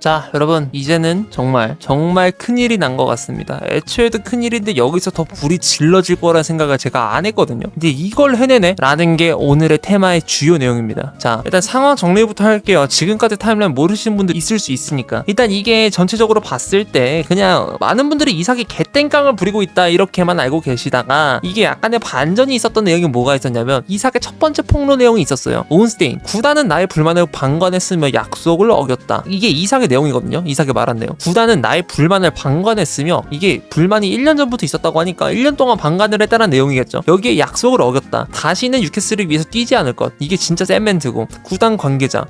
자, 여러분, 이제는 정말 큰일이 난 것 같습니다. 애초에도 큰일인데 여기서 더 불이 질러질 거란 생각을 제가 안 했거든요. 근데 이걸 해내네? 라는 게 오늘의 테마의 주요 내용입니다. 자, 일단 상황 정리부터 할게요. 지금까지 타임라인 모르시는 분들 있을 수 있으니까. 일단 이게 전체적으로 봤을 때 그냥 많은 분들이 이삭이 개땡깡을 부리고 있다 이렇게만 알고 계시다가 이게 약간의 반전이 있었던 내용이 뭐가 있었냐면 이삭의 첫 번째 폭로 내용이 있었어요. 온스테인, 구단은 나의 불만을 방관했으며 약속을 어겼다. 이게 이삭의 내용이거든요. 이삭이 말한 내용. 구단은 나의 불만을 방관했으며 이게 불만이 1년 전부터 있었다고 하니까 1년 동안 방관을 했다는 내용이겠죠. 여기에 약속을 어겼다. 다시는 뉴캐슬을 위해서 뛰지 않을 것. 이게 진짜 센 멘트고. 구단 관계자.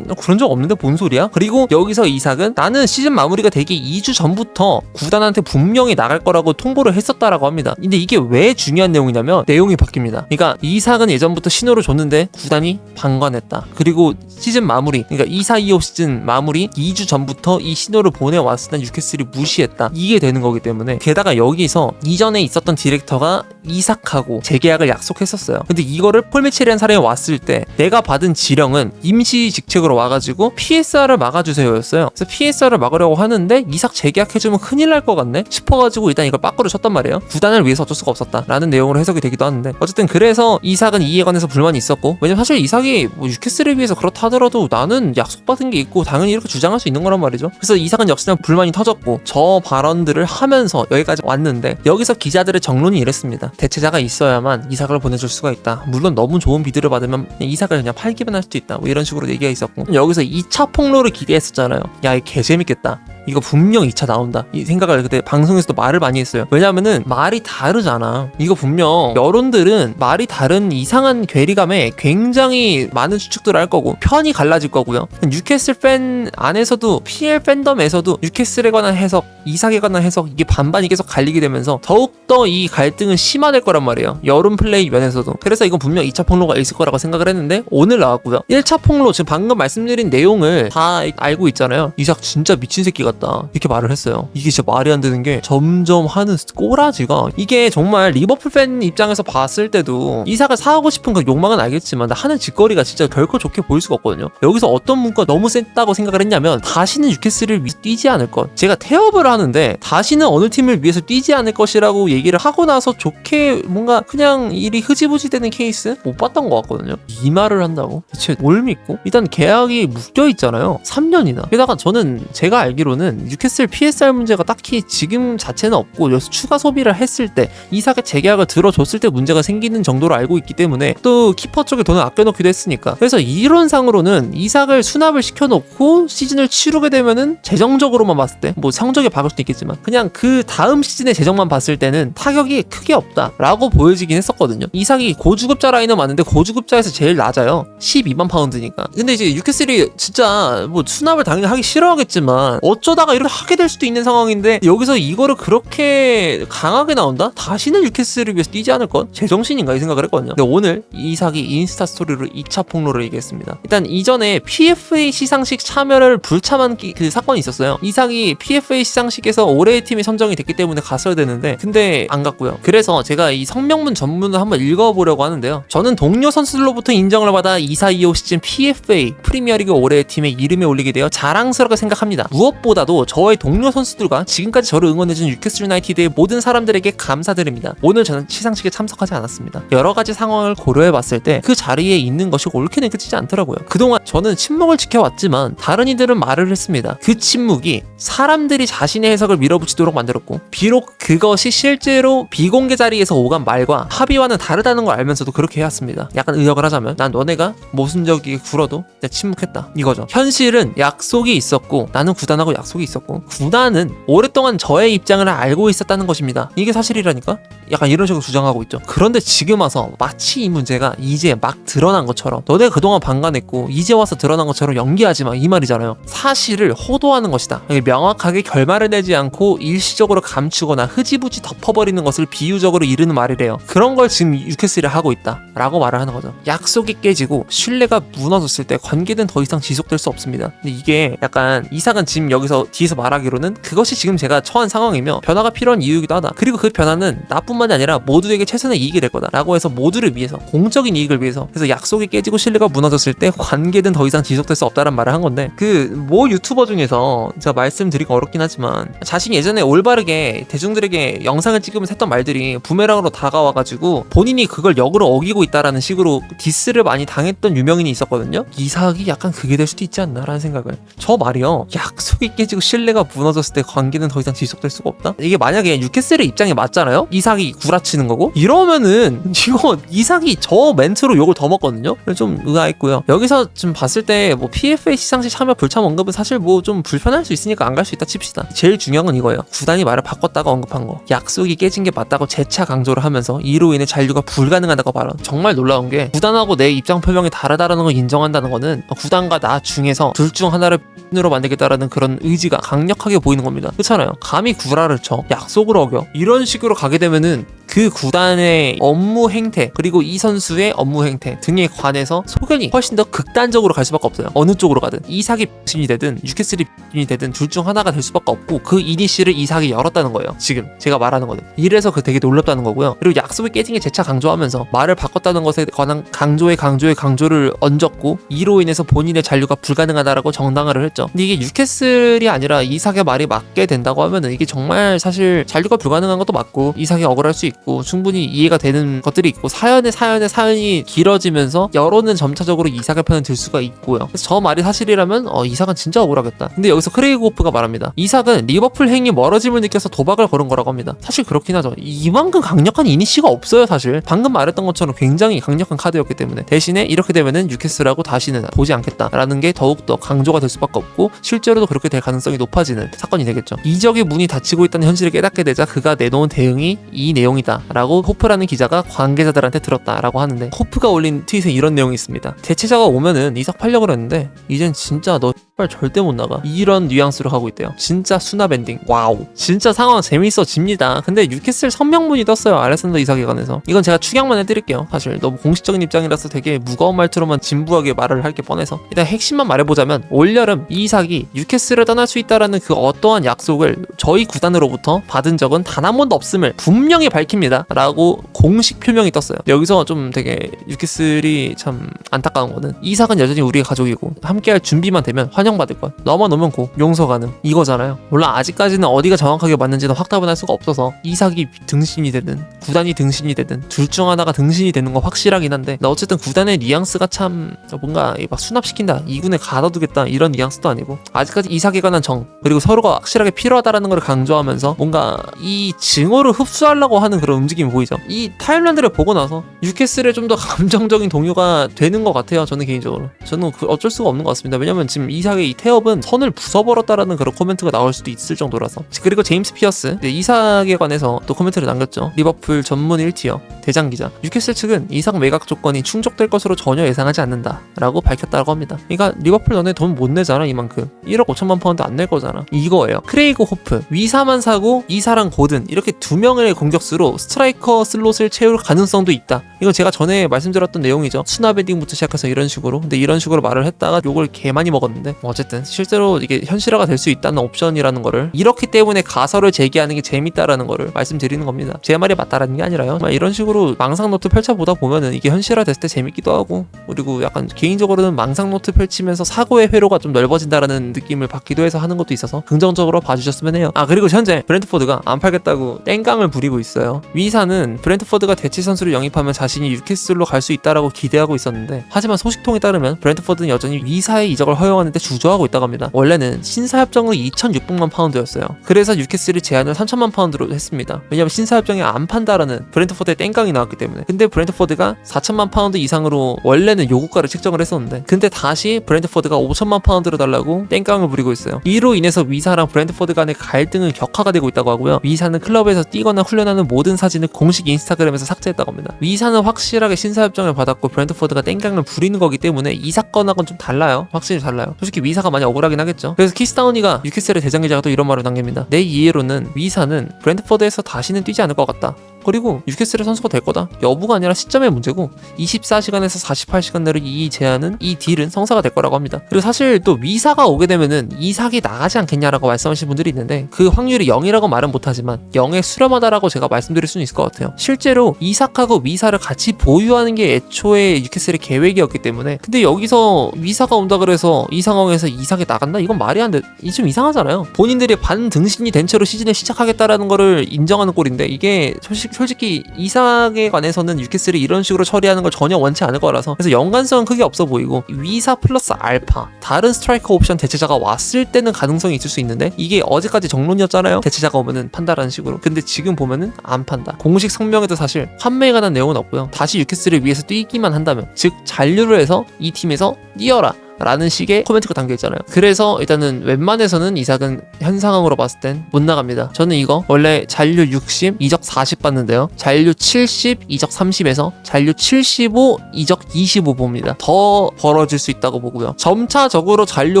그런 적 없는데 뭔 소리야? 그리고 여기서 이삭은 나는 시즌 마무리가 되기 2주 전부터 구단한테 분명히 나갈 거라고 통보를 했었다라고 합니다. 근데 이게 왜 중요한 내용이냐면 내용이 바뀝니다. 그러니까 이삭은 예전부터 신호를 줬는데 구단이 방관했다. 그리고 시즌 마무리, 그러니까 2-4-2-5 시즌 마무리 2주 전부터 이 신호를 보내왔으나 뉴캐슬이 무시했다. 이게 되는 거기 때문에 게다가 여기서 이전에 있었던 디렉터가 이삭하고 재계약을 약속했었어요. 근데 이거를 폴 미첼이라는 사람이 왔을 때 내가 받은 지령은 임시 직책으로 와가지고 PSR을 막아주세요 였어요. 그래서 PSR을 막으려고 하는데 이삭 재계약해주면 큰일 날 것 같네 싶어가지고 일단 이걸 빠꾸를 쳤단 말이에요. 구단을 위해서 어쩔 수가 없었다 라는 내용으로 해석이 되기도 하는데 어쨌든 그래서 이삭은 이에 관해서 불만이 있었고, 왜냐면 사실 이삭이 뭐 뉴캐슬에 비해서 그렇다 하더라도 나는 약속받은 게 있고 당연히 이렇게 주장할 수 있는 거란 말이죠. 그래서 이삭은 역시나 불만이 터졌고 저 발언들을 하면서 여기까지 왔는데 여기서 기자들의 정론이 이랬습니다. 대체자가 있어야만 이삭을 보내줄 수가 있다. 물론 너무 좋은 비드를 받으면 이삭을 그냥 팔기만 할 수도 있다. 뭐 이런 식으로 얘기가 있었고, 여기서 2차 폭로를 기대했었잖아요. 야, 이 개재밌겠다. 이거 분명 2차 나온다. 이 생각을 그때 방송에서도 말을 많이 했어요. 왜냐면은 말이 다르잖아. 이거 분명 여론들은 말이 다른 이상한 괴리감에 굉장히 많은 추측들을 할 거고 편이 갈라질 거고요. 뉴캐슬 팬 안에서도 PL 팬덤에서도 뉴캐슬에 관한 해석, 이삭에 관한 해석, 이게 반반이 계속 갈리게 되면서 더욱더 이 갈등은 심화될 거란 말이에요. 여론 플레이 면에서도. 그래서 이건 분명 2차 폭로가 있을 거라고 생각을 했는데 오늘 나왔고요. 1차 폭로, 지금 방금 말씀드린 내용을 다 알고 있잖아요. 이삭 진짜 미친 새끼 같다 이렇게 말을 했어요. 이게 진짜 말이 안 되는 게 점점 하는 꼬라지가, 이게 정말 리버풀 팬 입장에서 봤을 때도 이삭을 사하고 싶은 그 욕망은 알겠지만 하는 짓거리가 진짜 결코 좋게 보일 수가 없거든요. 여기서 어떤 문구가 너무 셌다고 생각을 했냐면 다시는 뉴캐슬을 위해서 뛰지 않을 것. 제가 태업을 하는데 다시는 어느 팀을 위해서 뛰지 않을 것이라고 얘기를 하고 나서 좋게 뭔가 그냥 일이 흐지부지 되는 케이스 못 봤던 것 같거든요. 이 말을 한다고? 대체 뭘 믿고? 일단 계약이 묶여 있잖아요. 3년이나. 게다가 저는 제가 알기로는 뉴캐슬 PSR 문제가 딱히 지금 자체는 없고 여기서 추가 소비를 했을 때 이삭의 재계약을 들어줬을 때 문제가 생기는 정도로 알고 있기 때문에 또 키퍼 쪽에 돈을 아껴놓기도 했으니까, 그래서 이론상으로는 이삭을 수납을 시켜놓고 시즌을 치르게 되면은 재정적으로만 봤을 때 뭐 성적이 박을 수도 있겠지만 그냥 그 다음 시즌의 재정만 봤을 때는 타격이 크게 없다라고 보여지긴 했었거든요. 이삭이 고주급자 라인은 맞는데 고주급자에서 제일 낮아요. 12만 파운드니까. 근데 이제 뉴캐슬이 진짜 뭐 수납을 당연히 하기 싫어하겠지만 어쩌다가 이렇게 하게 될 수도 있는 상황인데 여기서 이거를 그렇게 강하게 나온다? 다시는 뉴캐슬을 위해서 뛰지 않을 것? 제정신인가 이 생각을 했거든요. 근데 오늘 이삭이 인스타 스토리로 2차 폭로를 얘기했습니다. 일단 이전에 PFA 시상식 참여를 불참한 그 사건이 있었어요. 이삭이 PFA 시상식에서 올해의 팀이 선정이 됐기 때문에 갔어야 되는데 근데 안 갔고요. 그래서 제가 이 성명문 전문을 한번 읽어보려고 하는데요. 저는 동료 선수들로부터 인정을 받아 2-4-2-5 시즌 PFA 프리미어리그 올해의 팀에 이름에 올리게 되어 자랑스럽게 생각합니다. 무엇보다도 저의 동료 선수들과 지금까지 저를 응원해준 뉴캐슬 유나이티드의 모든 사람들에게 감사드립니다. 오늘 저는 시상식에 참석하지 않았습니다. 여러 가지 상황을 고려해봤을 때 그 자리에 있는 것이 옳게 느껴지지 않더라고요. 그동안 저는 침묵을 지켜왔지만 다른 이들은 말을 했습니다. 그 침묵이 사람들이 자신의 해석을 밀어붙이도록 만들었고, 비록 그것이 실제로 비공개 자리에서 오간 말과 합의와는 다르다는 걸 알면서도 그렇게 해왔습니다. 약간 의역을 하자면 난 너네가 모순적이게 굴어도 내가 침묵했다 이거죠. 현실은 약속이 있었고 나는 구단하고 약속이 있었고 구단은 오랫동안 저의 입장을 알고 있었다는 것입니다. 이게 사실이라니까? 약간 이런 식으로 주장하고 있죠. 그런데 지금 와서 마치 이 문제가 이제 막 드러난 것처럼, 너네가 그동안 방관했고 이제 와서 드러난 것처럼 연기하지 마 이 말이잖아요. 사실을 호도하는 것이다. 명확하게 결말을 내지 않고 일시적으로 감추거나 흐지부지 덮어버리는 것을 비유적으로 이르는 말이래요. 그런 걸 지금 뉴캐슬이 하고 있다 라고 말을 하는 거죠. 약속이 깨지고 신뢰가 무너졌을 때 관계는 더 이상 지속될 수 없습니다. 근데 이게 약간 이삭은 지금 여기서 그래서 뒤에서 말하기로는 그것이 지금 제가 처한 상황이며 변화가 필요한 이유이기도 하다. 그리고 그 변화는 나뿐만이 아니라 모두에게 최선의 이익이 될 거다 라고 해서 모두를 위해서, 공적인 이익을 위해서, 그래서 약속이 깨지고 신뢰가 무너졌을 때 관계는 더 이상 지속될 수 없다는 말을 한 건데, 그 모 유튜버 중에서 제가 말씀드리기 어렵긴 하지만 자신이 예전에 올바르게 대중들에게 영상을 찍으면서 했던 말들이 부메랑으로 다가와가지고 본인이 그걸 역으로 어기고 있다라는 식으로 디스를 많이 당했던 유명인이 있었거든요. 이삭이 약간 그게 될 수도 있지 않나 라는 생각을. 저 말이요, 약속이 깨지고 신뢰가 무너졌을 때 관계는 더 이상 지속될 수가 없다? 이게 만약에 뉴캐슬의 입장에 맞잖아요? 이삭이 구라치는 거고? 이러면은 이거 이삭이 저 멘트로 욕을 더 먹거든요? 좀 의아했고요. 여기서 좀 봤을 때 뭐 PFA 시상식 참여 불참 언급은 사실 뭐 좀 불편할 수 있으니까 안 갈 수 있다 칩시다. 제일 중요한 건 이거예요. 구단이 말을 바꿨다고 언급한 거, 약속이 깨진 게 맞다고 재차 강조를 하면서 이로 인해 잔류가 불가능하다고 발언. 정말 놀라운 게 구단하고 내 입장 표명이 다르다라는 걸 인정한다는 거는 구단과 나 중에서 둘 중 하나를 으로 만들겠다라는 그런 의지가 강력하게 보이는 겁니다. 그렇잖아요. 감히 구라를 쳐, 약속을 어겨, 이런 식으로 가게 되면은 그 구단의 업무 행태 그리고 이 선수의 업무 행태 등에 관해서 소견이 훨씬 더 극단적으로 갈 수밖에 없어요. 어느 쪽으로 가든 이삭이 X인이 되든 뉴캐슬이 X인이 되든 둘 중 하나가 될 수밖에 없고, 그 이니시를 이삭이 열었다는 거예요. 지금 제가 말하는 거는. 이래서 그 되게 놀랍다는 거고요. 그리고 약속이 깨진 게 재차 강조하면서 말을 바꿨다는 것에 관한 강조를 얹었고, 이로 인해서 본인의 잔류가 불가능하다라고 정당화를 했죠. 근데 이게 뉴캐슬이 아니라 이삭의 말이 맞게 된다고 하면은 이게 정말 사실 잔류가 불가능한 것도 맞고 이삭이 억울할 수 있고 충분히 이해가 되는 것들이 있고, 사연이 길어지면서 여론은 점차적으로 이삭의 편을 들 수가 있고요. 그래서 저 말이 사실이라면 이삭은 진짜 억울하겠다. 근데 여기서 크레이그 호프가 말합니다. 이삭은 리버풀 행이 멀어짐을 느껴서 도박을 걸은 거라고 합니다. 사실 그렇긴 하죠. 이만큼 강력한 이니시가 없어요. 사실 방금 말했던 것처럼 굉장히 강력한 카드였기 때문에. 대신에 이렇게 되면은 뉴캐슬하고 다시는 보지 않겠다라는 게 더욱더 강조가 될 수밖에 없고, 실제로도 그렇게 될 가능성이 높아지는 사건이 되겠죠. 이적의 문이 닫히고 있다는 현실을 깨닫게 되자 그가 내놓은 대응이 이 내용이다 라고 호프라는 기자가 관계자들한테 들었다라고 하는데, 호프가 올린 트윗에 이런 내용이 있습니다. 대체자가 오면은 이삭 팔려고 그랬는데 이젠 진짜 너 절대 못 나가, 이런 뉘앙스로 하고 있대요. 진짜 수납 엔딩. 와우, 진짜 상황 재밌어집니다. 근데 뉴캐슬 선명문이 떴어요, 알렉산더 이삭에 관해서. 이건 제가 축약만 해드릴게요. 사실 너무 공식적인 입장이라서 되게 무거운 말투로만 진부하게 말을 할 게 뻔해서 일단 핵심만 말해보자면, 올여름 이삭이 뉴캐슬을 떠날 수 있다라는 그 어떠한 약속을 저희 구단으로부터 받은 적은 단 한 번도 없음을 분명히 밝힙니다 라고 공식 표명이 떴어요. 여기서 좀 되게 뉴캐슬이 참 안타까운 거는, 이삭은 여전히 우리의 가족이고 함께할 준비만 되면 환영받을 것, 너만 오면 고 용서 가능, 이거잖아요. 물론 아직까지는 어디가 정확하게 맞는지는 확답은 할 수가 없어서 이삭이 등신이 되든 구단이 등신이 되든 둘 중 하나가 등신이 되는 건 확실하긴 한데, 어쨌든 구단의 뉘앙스가 참 뭔가 막 수납시킨다, 2군에 가둬두겠다 이런 뉘앙스도 아니고, 아직까지 이삭에 관한 정 그리고 서로가 확실하게 필요하다라는 걸 강조하면서 뭔가 이 증오를 흡수하려고 하는 그런 움직임이 보이죠. 이 타임라인들을 보고 나서 뉴캐슬에 좀 더 감정적인 동요가 되는 것 같아요. 저는 개인적으로. 저는 어쩔 수가 없는 것 같습니다. 왜냐면 지금 이삭의 이 태업은 선을 부숴버렸다라는 그런 코멘트가 나올 수도 있을 정도라서. 그리고 제임스 피어스 이삭에 관해서 또 코멘트를 남겼죠. 리버풀 전문 1티어 대장 기자. 뉴캐슬 측은 이삭 매각 조건이 충족될 것으로 전혀 예상하지 않는다 라고 밝혔다고 합니다. 그러니까 리버풀 너네 돈 못 내잖아. 이만큼 1억 5천만 파운드 안 낼 거잖아. 이거예요. 크레이그 호프 위사만 사고 이사랑 고든 이렇게 두 명의 공격수로 스트라이커 슬롯을 채울 가능성도 있다. 이건 제가 전에 말씀드렸던 내용이죠. 수납 엔딩부터 시작해서 이런 식으로. 근데 이런 식으로 말을 했다가 욕을 개 많이 먹었는데, 어쨌든 실제로 이게 현실화가 될 수 있다는 옵션이라는 거를, 이렇기 때문에 가설을 제기하는 게 재밌다라는 거를 말씀드리는 겁니다. 제 말이 맞다라는 게 아니라요. 이런 식으로 망상 노트 펼쳐보다 보면은 이게 현실화 됐을 때 재밌기도 하고, 그리고 약간 개인적으로는 망상 노트 펼치면서 사고의 회로가 좀 넓어진다라는 느낌을 받기도 해서 하는 것도 있어서 긍정적으로 봐주셨으면 해요. 그리고 현재 브렌트포드가 안 팔겠다고 땡깡을 부리고 있어요. 위사는 브렌트포드가 대체 선수를 영입하면 자신이 뉴캐슬로 갈 수 있다라고 기대하고 있었는데, 하지만 소식통에 따르면 브렌트포드는 여전히 위사의 이적을 허용하는데 주저하고 있다고 합니다. 원래는 신사협정으로 2,600만 파운드였어요. 그래서 뉴캐슬이 제안을 3,000만 파운드로 했습니다. 왜냐면 신사협정에 안 판다라는 브렌트포드의 땡깡이 나왔기 때문에. 근데 브렌트포드가 4,000만 파운드 이상으로 원래는 요구가를 책정을 했었는데, 근데 다시 브렌트포드가 5,000만 파운드로 달라고 땡깡을 부리고 있어요. 이로 인해서 위사랑 브렌트포드 간의 갈등은 격화가 되고 있다고 하고요. 위사는 클럽에서 뛰거나 훈련하는 모든 사진을 공식 인스타그램에서 삭제했다고 합니다. 위사는 확실하게 신사협정을 받았고 브렌트포드가 땡깡을 부리는 거기 때문에 이 사건하고는 좀 달라요. 확실히 달라요. 솔직히 위사가 많이 억울하긴 하겠죠. 그래서 키스다운이가 뉴캐슬의 대장 기자가 또 이런 말을 남깁니다. 내 이해로는 위사는 브렌트포드에서 다시는 뛰지 않을 것 같다. 그리고 뉴캐슬의 선수가 될 거다 여부가 아니라 시점의 문제고 24시간에서 48시간 내로 이 제한은 이 딜은 성사가 될 거라고 합니다. 그리고 사실 또 위사가 오게 되면은 이삭이 나가지 않겠냐라고 말씀하시는 분들이 있는데 그 확률이 0이라고 말은 못하지만 0에 수렴하다라고 제가 말씀드릴 수는 있을 것 같아요. 실제로 이삭하고 위사를 같이 보유하는 게 애초에 뉴캐슬의 계획이었기 때문에 근데 여기서 위사가 온다 그래서 이 상황에서 이삭이 나간다? 이건 말이 안 돼. 이 좀 이상하잖아요. 본인들이 반등신이 된 채로 시즌을 시작하겠다라는 거를 인정하는 꼴인데 이게 솔직히 이삭에 관해서는 뉴캐슬이 이런 식으로 처리하는 걸 전혀 원치 않을 거라서 그래서 연관성은 크게 없어 보이고 위사 플러스 알파 다른 스트라이커 옵션 대체자가 왔을 때는 가능성이 있을 수 있는데 이게 어제까지 정론이었잖아요. 대체자가 오면은 판다라는 식으로. 근데 지금 보면은 안 판다. 공식 성명에도 사실 판매에 관한 내용은 없고요. 다시 뉴캐슬을 위해서 뛰기만 한다면 즉 잔류를 해서 이 팀에서 뛰어라 라는 식의 코멘트가 담겨있잖아요. 그래서 일단은 웬만해서는 이삭은 현 상황으로 봤을 땐 못 나갑니다. 저는 이거 원래 잔류 60 이적 40 봤는데요, 잔류 70 이적 30에서 잔류 75 이적 25 봅니다. 더 벌어질 수 있다고 보고요. 점차적으로 잔류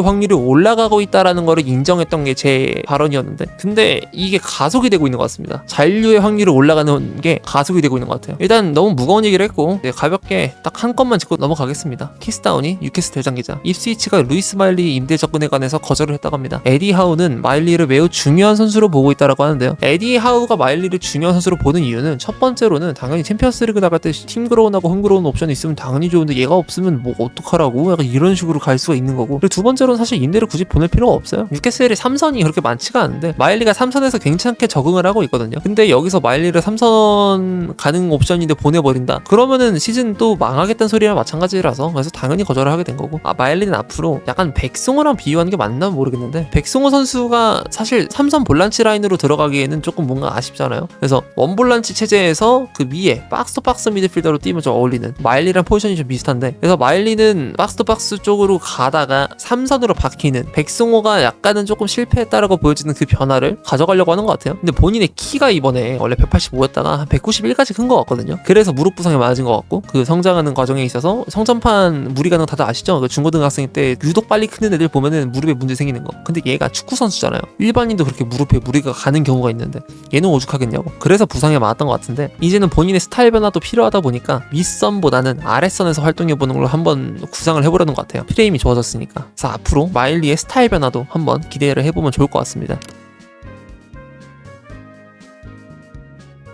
확률이 올라가고 있다라는 거를 인정했던 게 제 발언이었는데 근데 이게 가속이 되고 있는 것 같습니다. 잔류의 확률이 올라가는 게 가속이 되고 있는 것 같아요. 일단 너무 무거운 얘기를 했고 가볍게 딱 한 건만 짚고 넘어가겠습니다. 키스다운이 뉴캐슬 대장 기자 입스위치가 루이스 마일리 임대 접근에 관해서 거절을 했다고 합니다. 에디 하우는 마일리를 매우 중요한 선수로 보고 있다고 하는데요. 에디 하우가 마일리를 중요한 선수로 보는 이유는 첫 번째로는 당연히 챔피언스리그 나갈 때 팀 그로운하고 홈 그로운 옵션이 있으면 당연히 좋은데 얘가 없으면 뭐 어떡하라고 약간 이런 식으로 갈 수가 있는 거고 그리고 두 번째로는 사실 임대를 굳이 보낼 필요가 없어요. 뉴캐슬이 3선이 그렇게 많지가 않은데 마일리가 3선에서 괜찮게 적응을 하고 있거든요. 근데 여기서 마일리를 3선 가능 옵션인데 보내버린다? 그러면은 시즌 또 망하겠다는 소리랑 마찬가지라서 그래서 당연히 거절을 하게 된 거고 마일리는 앞으로 약간 백승호랑 비유하는 게 맞나 모르겠는데 백승호 선수가 사실 3선 볼란치 라인으로 들어가기에는 조금 뭔가 아쉽잖아요. 그래서 원볼란치 체제에서 그 위에 박스투박스 미드필더로 뛰면 좀 어울리는 마일리랑 포지션이 좀 비슷한데 그래서 마일리는 박스투박스 쪽으로 가다가 3선으로 바뀌는 백승호가 약간은 조금 실패했다라고 보여지는 그 변화를 가져가려고 하는 것 같아요. 근데 본인의 키가 이번에 원래 185였다가 한 191까지 큰 것 같거든요. 그래서 무릎 부상이 많아진 것 같고 그 성장하는 과정에 있어서 성전판 무리 가능 다들 아시죠? 그 중고등학생 때 유독 빨리 크는 애들 보면은 무릎에 문제 생기는 거. 근데 얘가 축구 선수잖아요. 일반인도 그렇게 무릎에 무리가 가는 경우가 있는데 얘는 오죽하겠냐고. 그래서 부상이 많았던 것 같은데 이제는 본인의 스타일 변화도 필요하다 보니까 윗선보다는 아랫선에서 활동해보는 걸 한번 구상을 해보려는 것 같아요. 프레임이 좋아졌으니까. 그래서 앞으로 마일리의 스타일 변화도 한번 기대를 해보면 좋을 것 같습니다.